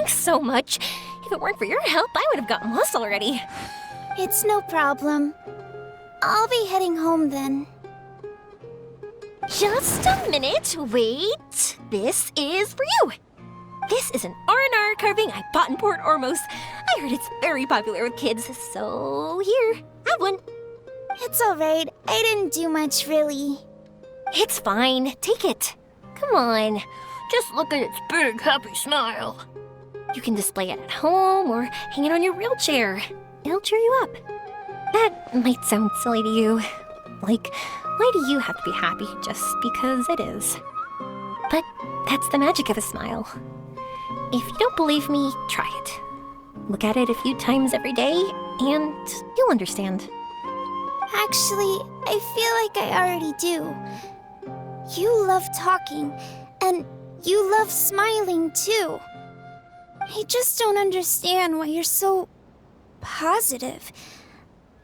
Thanks so much. If it weren't for your help, I would have gotten lost already. It's no problem. I'll be heading home then. Just a minute, wait. This is for you. This is an R&R carving I bought in Port Ormos. I heard it's very popular with kids, so here, have one. It's alright. I didn't do much, really. It's fine, take it. Come on, just look at its big, happy smile. You can display it at home or hang it on your wheelchair. It'll cheer you up. That might sound silly to you. Like, why do you have to be happy just because it is? But that's the magic of a smile. If you don't believe me, try it. Look at it a few times every day, and you'll understand. Actually, I feel like I already do. You love talking, and you love smiling too. I just don't understand why you're so positive.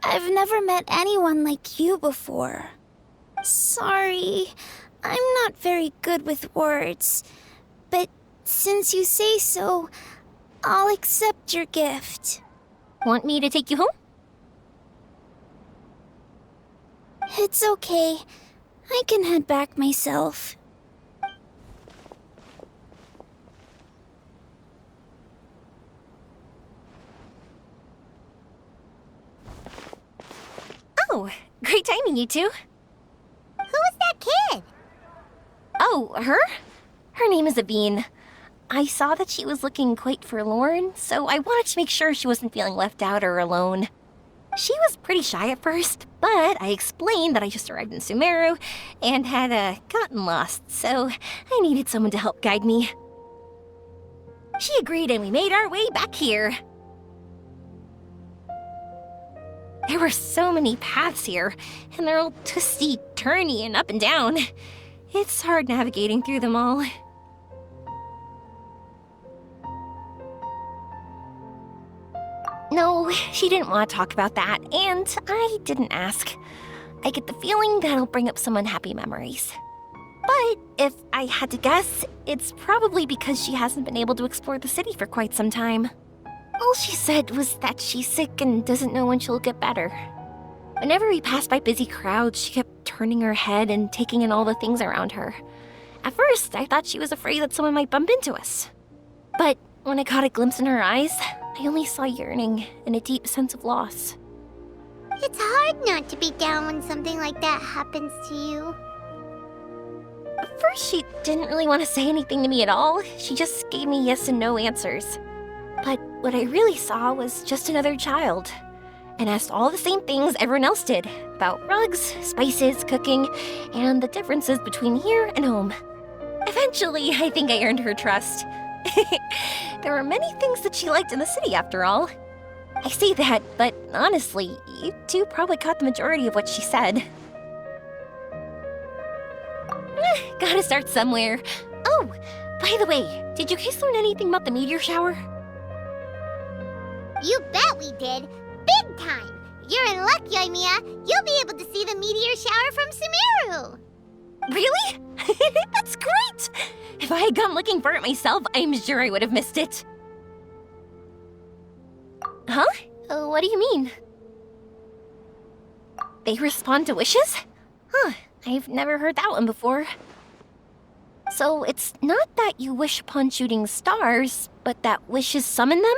I've never met anyone like you before. Sorry, I'm not very good with words, but since you say so, I'll accept your gift. Want me to take you home? It's okay. I can head back myself. Oh, great timing, you two. Who was that kid? Oh, her? Her name is Aveen. I saw that she was looking quite forlorn, so I wanted to make sure she wasn't feeling left out or alone. She was pretty shy at first, but I explained that I just arrived in Sumeru and had gotten lost, so I needed someone to help guide me. She agreed and we made our way back here. There were so many paths here, and they're all twisty, turny, and up and down. It's hard navigating through them all. No, she didn't want to talk about that, and I didn't ask. I get the feeling that'll bring up some unhappy memories. But if I had to guess, it's probably because she hasn't been able to explore the city for quite some time. All she said was that she's sick and doesn't know when she'll get better. Whenever we passed by busy crowds, she kept turning her head and taking in all the things around her. At first, I thought she was afraid that someone might bump into us. But when I caught a glimpse in her eyes, I only saw yearning and a deep sense of loss. It's hard not to be down when something like that happens to you. At first, she didn't really want to say anything to me at all. She just gave me yes and no answers. But what I really saw was just another child, and asked all the same things everyone else did about rugs, spices, cooking, and the differences between here and home. Eventually, I think I earned her trust. There were many things that she liked in the city, after all. I say that, but honestly, you two probably caught the majority of what she said. Gotta start somewhere. Oh, by the way, did you guys learn anything about the meteor shower? You bet we did. Big time. You're in luck, Yoimiya. You'll be able to see the meteor shower from Sumeru. Really? That's great! If I had gone looking for it myself, I'm sure I would have missed it. Huh? What do you mean? They respond to wishes? Huh, I've never heard that one before. So it's not that you wish upon shooting stars, but that wishes summon them?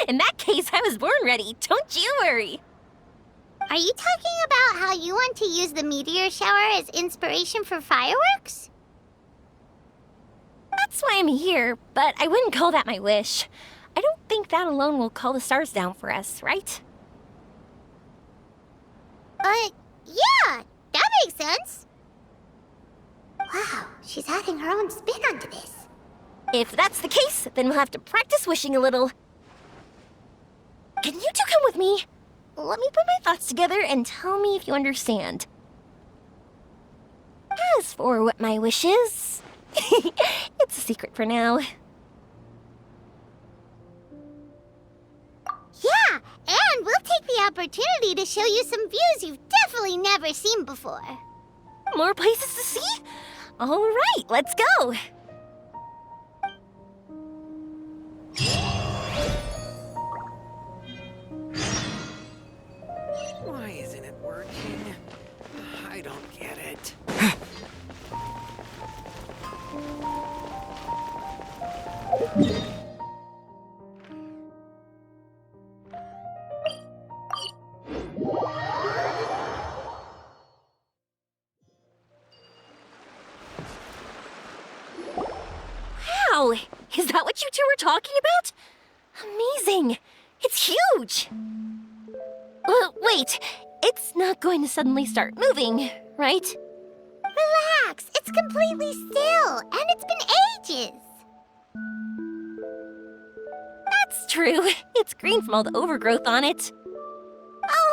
In that case, I was born ready. Don't you worry. Are you talking about how you want to use the meteor shower as inspiration for fireworks? That's why I'm here, but I wouldn't call that my wish. I don't think that alone will call the stars down for us, right? Yeah, that makes sense. Wow, she's adding her own spin onto this. If that's the case, then we'll have to practice wishing a little. Can you two come with me? Let me put my thoughts together and tell me if you understand. As for what my wish is, it's a secret for now. Yeah, and we'll take the opportunity to show you some views you've definitely never seen before. More places to see? All right, let's go. Wow! Is that what you two were talking about? Amazing! It's huge! Wait, it's not going to suddenly start moving, right? Relax, it's completely still, and it's been ages. That's true. It's green from all the overgrowth on it.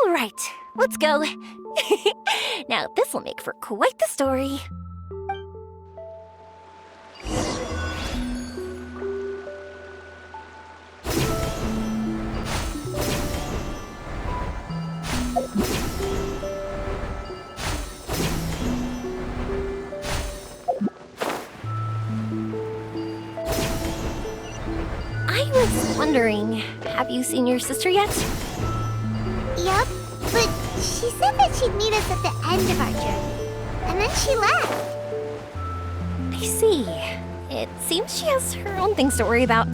All right, let's go. Now, this will make for quite the story. I was wondering, have you seen your sister yet? Yup, but she said that she'd meet us at the end of our journey, and then she left. I see. It seems she has her own things to worry about.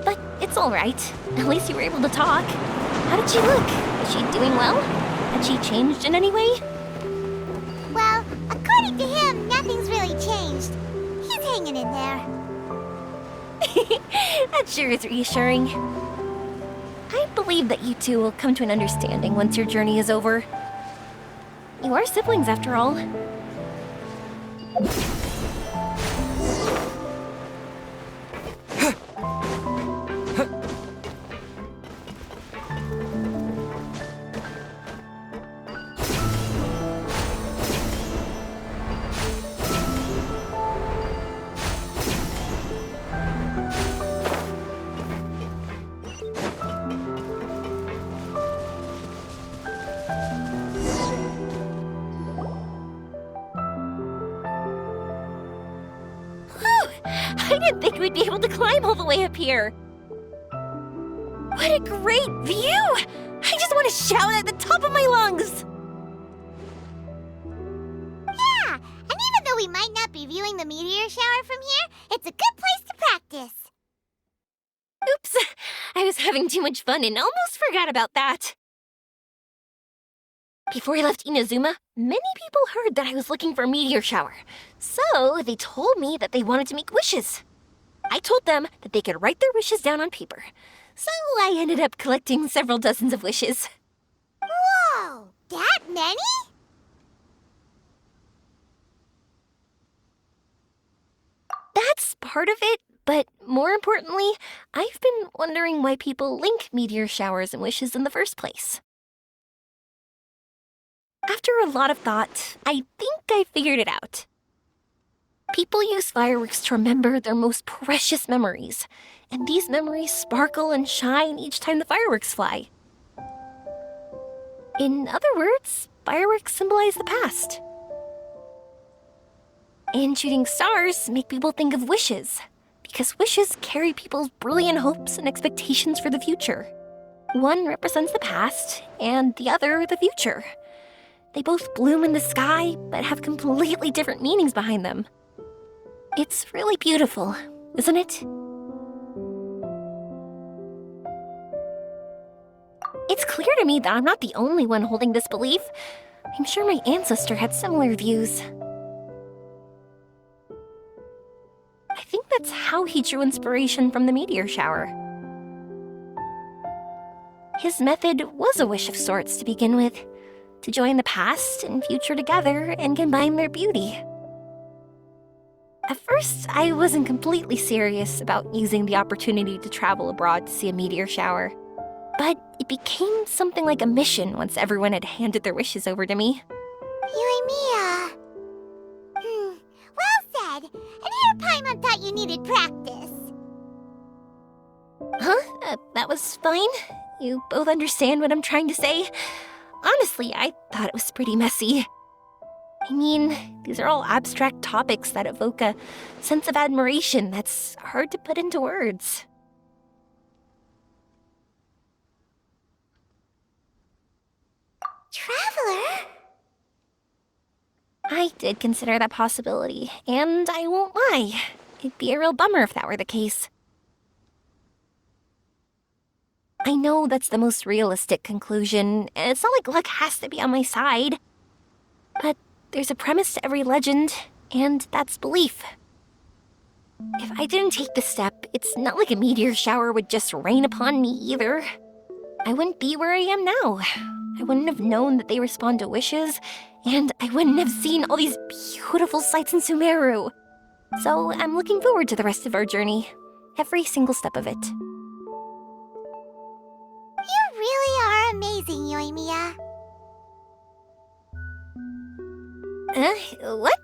But it's all right. At least you were able to talk. How did she look? Is she doing well? Had she changed in any way? Well, according to him, nothing's really changed. He's hanging in there. That sure is reassuring. I believe that you two will come to an understanding once your journey is over. You are siblings, after all. I didn't think we'd be able to climb all the way up here. What a great view! I just want to shout at the top of my lungs! Yeah, and even though we might not be viewing the meteor shower from here, it's a good place to practice. Oops, I was having too much fun and almost forgot about that. Before I left Inazuma, many people heard that I was looking for a meteor shower. So they told me that they wanted to make wishes. I told them that they could write their wishes down on paper. So I ended up collecting several dozens of wishes. Whoa, that many? That's part of it, but more importantly, I've been wondering why people link meteor showers and wishes in the first place. After a lot of thought, I think I figured it out. People use fireworks to remember their most precious memories, and these memories sparkle and shine each time the fireworks fly. In other words, fireworks symbolize the past. And shooting stars make people think of wishes, because wishes carry people's brilliant hopes and expectations for the future. One represents the past, and the other the future. They both bloom in the sky, but have completely different meanings behind them. It's really beautiful, isn't it? It's clear to me that I'm not the only one holding this belief. I'm sure my ancestor had similar views. I think that's how he drew inspiration from the meteor shower. His method was a wish of sorts to begin with, to join the past and future together and combine their beauty. At first, I wasn't completely serious about using the opportunity to travel abroad to see a meteor shower, but it became something like a mission once everyone had handed their wishes over to me. Yoimiya. Well said. And here Paimon thought you needed practice. Huh? That was fine? You both understand what I'm trying to say? Honestly, I thought it was pretty messy. I mean, these are all abstract topics that evoke a sense of admiration that's hard to put into words. Traveler? I did consider that possibility, and I won't lie. It'd be a real bummer if that were the case. I know that's the most realistic conclusion, and it's not like luck has to be on my side. But there's a premise to every legend, and that's belief. If I didn't take the step, it's not like a meteor shower would just rain upon me either. I wouldn't be where I am now. I wouldn't have known that they respond to wishes, and I wouldn't have seen all these beautiful sights in Sumeru. So I'm looking forward to the rest of our journey. Every single step of it. You really are amazing, Yoimiya. What?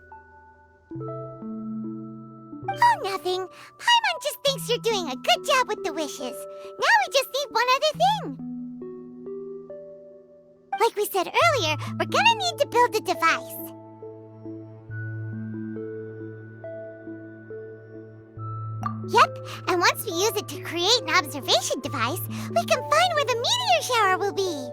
Oh, nothing. Paimon just thinks you're doing a good job with the wishes. Now we just need one other thing. Like we said earlier, we're gonna need to build a device. Yep, and once we use it to create an observation device, we can find where the meteor shower will be.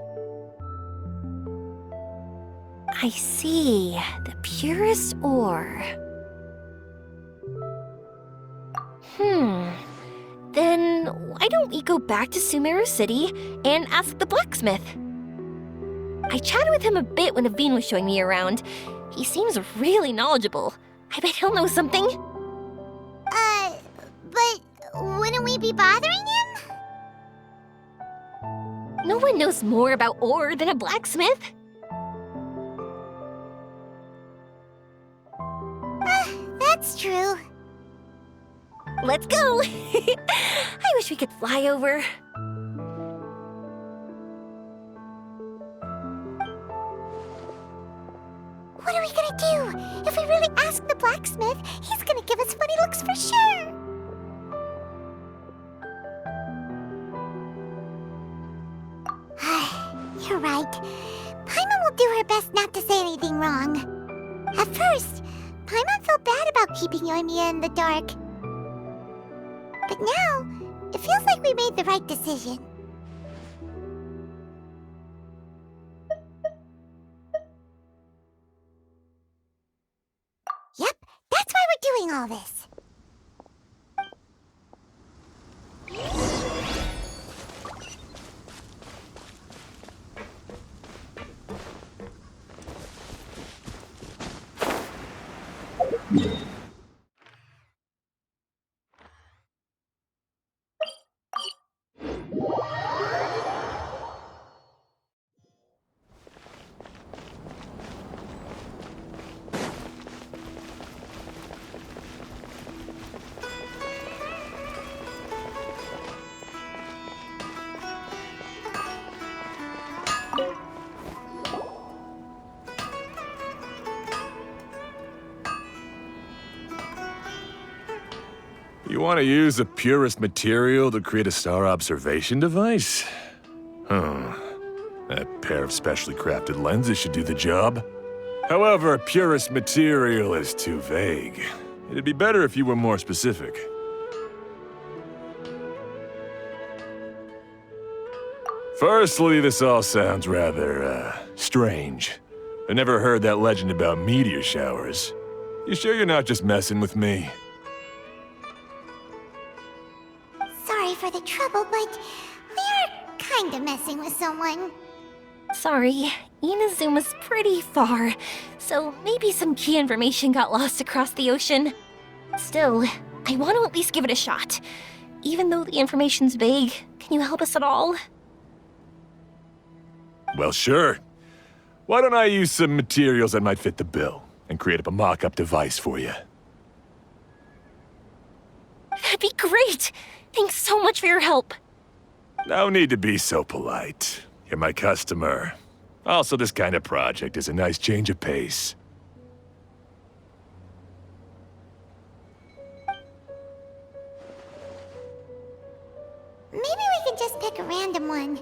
I see. The purest ore. Then why don't we go back to Sumeru City and ask the blacksmith? I chatted with him a bit when Aveen was showing me around. He seems really knowledgeable. I bet he'll know something. But wouldn't we be bothering him? No one knows more about ore than a blacksmith. That's true. Let's go! I wish we could fly over. What are we gonna do? If we really ask the blacksmith, he's gonna give us funny looks for sure. You're right. Paimon will do her best not to say anything wrong. At first, Paimon felt bad about keeping Yoimiya in the dark. But now, it feels like we made the right decision. Yep, that's why we're doing all this. You want to use the purest material to create a star observation device? That pair of specially crafted lenses should do the job. However, purest material is too vague. It'd be better if you were more specific. Firstly, this all sounds rather, strange. I never heard that legend about meteor showers. You sure you're not just messing with me? Sorry for the trouble, but we are kinda messing with someone. Sorry, Inazuma's pretty far, so maybe some key information got lost across the ocean. Still, I want to at least give it a shot. Even though the information's vague, can you help us at all? Well, sure. Why don't I use some materials that might fit the bill and create up a mock-up device for you? That'd be great! Thanks so much for your help. No need to be so polite. You're my customer. Also, this kind of project is a nice change of pace. Maybe we can just pick a random one.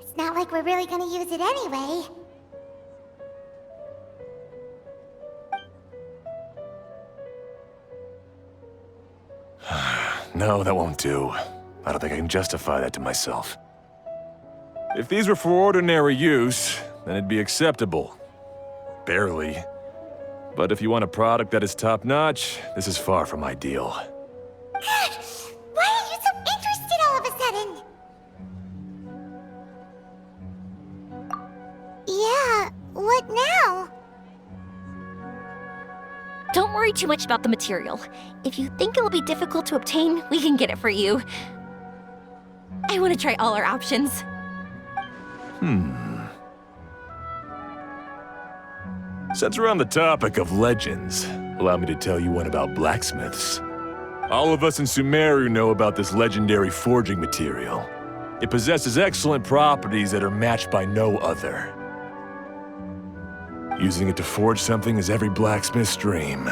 It's not like we're really gonna use it anyway. No, that won't do. I don't think I can justify that to myself. If these were for ordinary use, then it'd be acceptable. Barely. But if you want a product that is top-notch, this is far from ideal. that and... Yeah, what now? Don't worry too much about the material. If you think it'll be difficult to obtain, we can get it for you. I want to try all our options. Since we're on the topic of legends, allow me to tell you one about blacksmiths. All of us in Sumeru know about this legendary forging material. It possesses excellent properties that are matched by no other. Using it to forge something is every blacksmith's dream.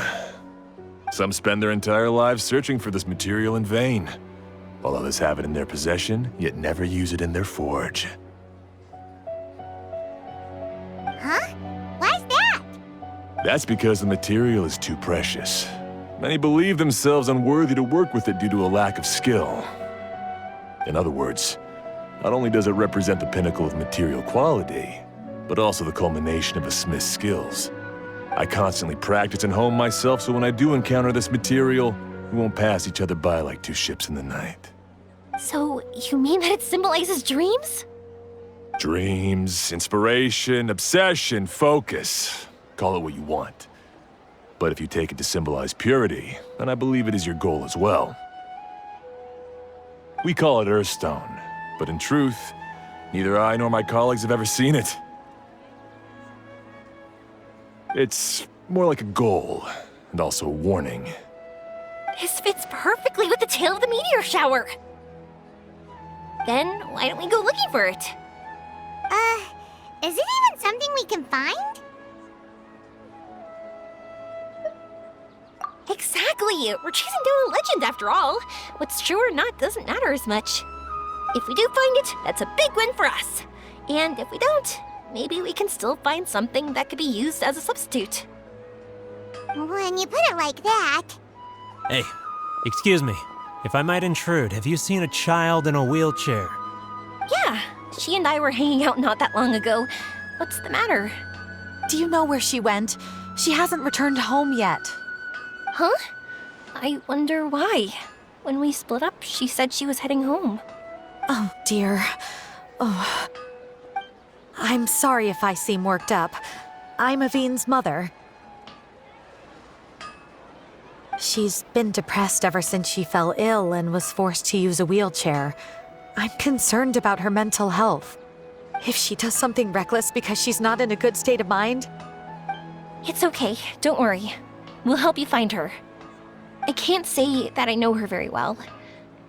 Some spend their entire lives searching for this material in vain, while others have it in their possession, yet never use it in their forge. Huh? Why's that? That's because the material is too precious. Many believe themselves unworthy to work with it due to a lack of skill. In other words, not only does it represent the pinnacle of material quality, but also the culmination of a smith's skills. I constantly practice and hone myself, so when I do encounter this material, we won't pass each other by like two ships in the night. So, you mean that it symbolizes dreams? Dreams, inspiration, obsession, focus. Call it what you want. But if you take it to symbolize purity, then I believe it is your goal as well. We call it Earthstone, but in truth, neither I nor my colleagues have ever seen it. It's more like a goal, and also a warning. This fits perfectly with the tale of the meteor shower. Then, why don't we go looking for it? Is it even something we can find? Exactly! We're chasing down a legend after all. What's true or not doesn't matter as much. If we do find it, that's a big win for us. And if we don't, maybe we can still find something that could be used as a substitute. When you put it like that... Hey, excuse me. If I might intrude, have you seen a child in a wheelchair? Yeah, she and I were hanging out not that long ago. What's the matter? Do you know where she went? She hasn't returned home yet. Huh? I wonder why. When we split up, she said she was heading home. Oh, dear. Oh. I'm sorry if I seem worked up. I'm Avine's mother. She's been depressed ever since she fell ill and was forced to use a wheelchair. I'm concerned about her mental health. If she does something reckless because she's not in a good state of mind... It's okay, don't worry. We'll help you find her. I can't say that I know her very well,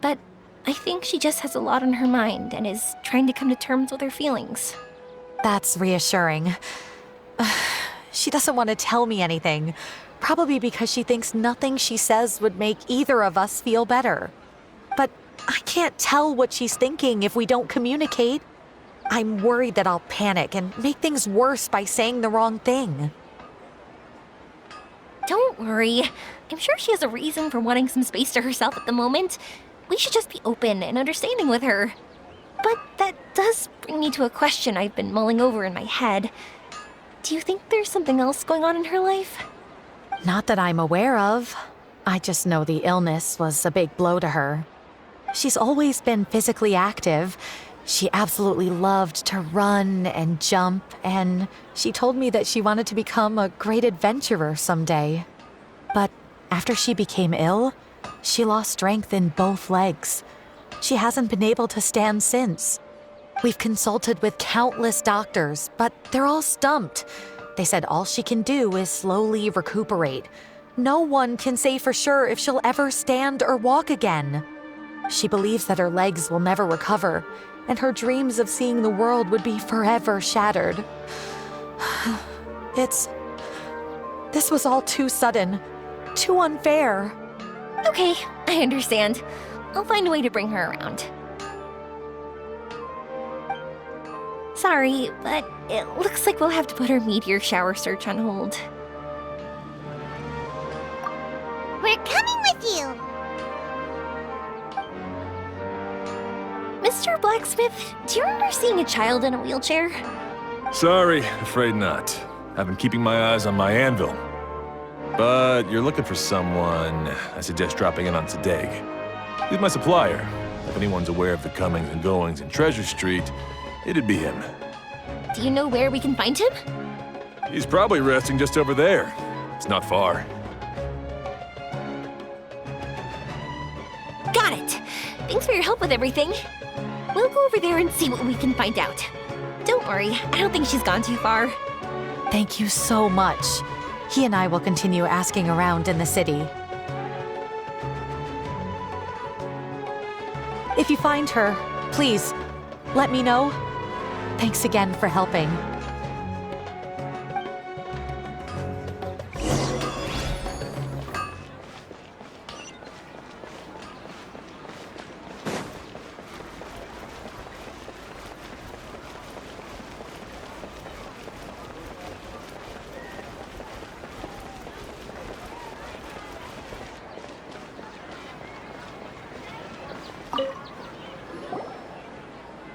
but I think she just has a lot on her mind and is trying to come to terms with her feelings. That's reassuring. She doesn't want to tell me anything, probably because she thinks nothing she says would make either of us feel better. But I can't tell what she's thinking if we don't communicate. I'm worried that I'll panic and make things worse by saying the wrong thing. Don't worry. I'm sure she has a reason for wanting some space to herself at the moment. We should just be open and understanding with her. But that does bring me to a question I've been mulling over in my head. Do you think there's something else going on in her life? Not that I'm aware of. I just know the illness was a big blow to her. She's always been physically active. She absolutely loved to run and jump, and she told me that she wanted to become a great adventurer someday. But after she became ill, she lost strength in both legs. She hasn't been able to stand since. We've consulted with countless doctors, but they're all stumped. They said all she can do is slowly recuperate. No one can say for sure if she'll ever stand or walk again. She believes that her legs will never recover, and her dreams of seeing the world would be forever shattered. This was all too sudden, too unfair. Okay, I understand. I'll find a way to bring her around. Sorry, but it looks like we'll have to put our meteor shower search on hold. We're coming with you! Mr. Blacksmith, do you remember seeing a child in a wheelchair? Sorry, afraid not. I've been keeping my eyes on my anvil. But you're looking for someone, I suggest dropping in on Sadeg. He's my supplier. I've anyone's aware of the comings and goings in Treasure Street, it'd be him. Do you know where we can find him? He's probably resting just over there. It's not far. Got it. Thanks for your help with everything. We'll go over there and see what we can find out. Don't worry, I don't think she's gone too far. Thank you so much. He and I will continue asking around in the city. If you find her, please, let me know. Thanks again for helping.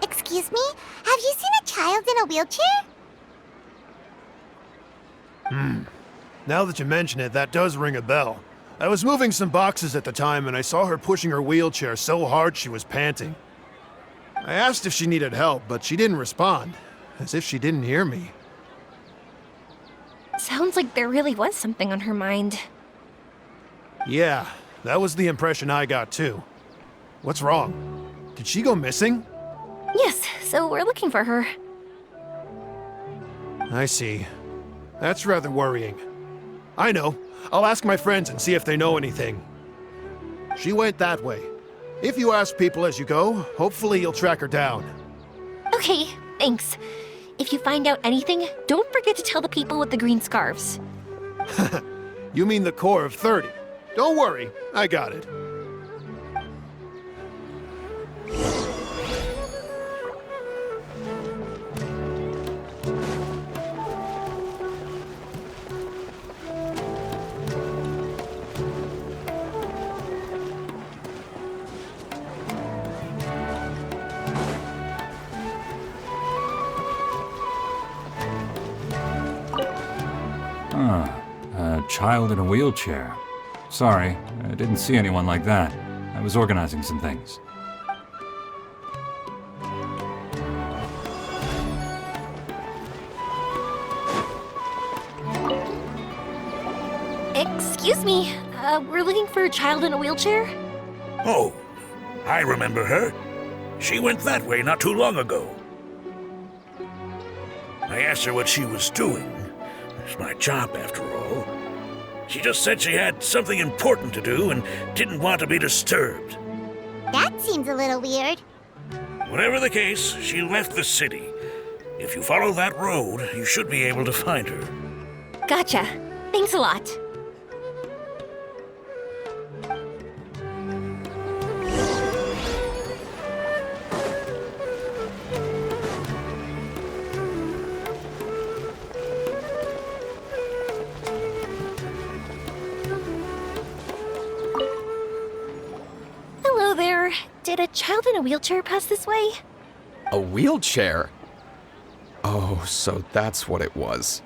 Excuse me? Have you seen a child in a wheelchair? Now that you mention it, that does ring a bell. I was moving some boxes at the time and I saw her pushing her wheelchair so hard she was panting. I asked if she needed help, but she didn't respond, as if she didn't hear me. Sounds like there really was something on her mind. Yeah, that was the impression I got too. What's wrong? Did she go missing? Yes, so we're looking for her. I see. That's rather worrying. I know. I'll ask my friends and see if they know anything. She went that way. If you ask people as you go, hopefully you'll track her down. Okay, thanks. If you find out anything, don't forget to tell the people with the green scarves. You mean the core of 30. Don't worry, I got it. A child in a wheelchair. Sorry, I didn't see anyone like that. I was organizing some things. Excuse me, we're looking for a child in a wheelchair? Oh, I remember her. She went that way not too long ago. I asked her what she was doing. It's my job, after all. She just said she had something important to do and didn't want to be disturbed. That seems a little weird. Whatever the case, she left the city. If you follow that road, you should be able to find her. Gotcha. Thanks a lot. Hello there. Did a child in a wheelchair pass this way? A wheelchair? Oh, so that's what it was.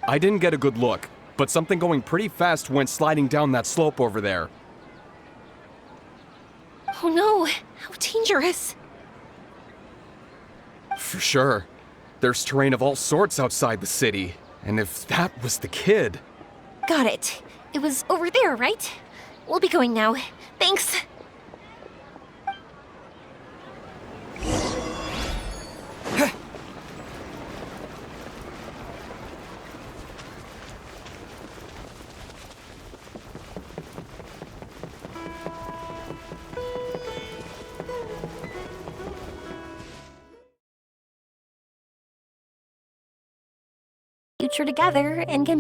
I didn't get a good look, but something going pretty fast went sliding down that slope over there. Oh no, how dangerous. For sure. There's terrain of all sorts outside the city, and if that was the kid... Got it. It was over there, right? We'll be going now. Thanks. Future together and can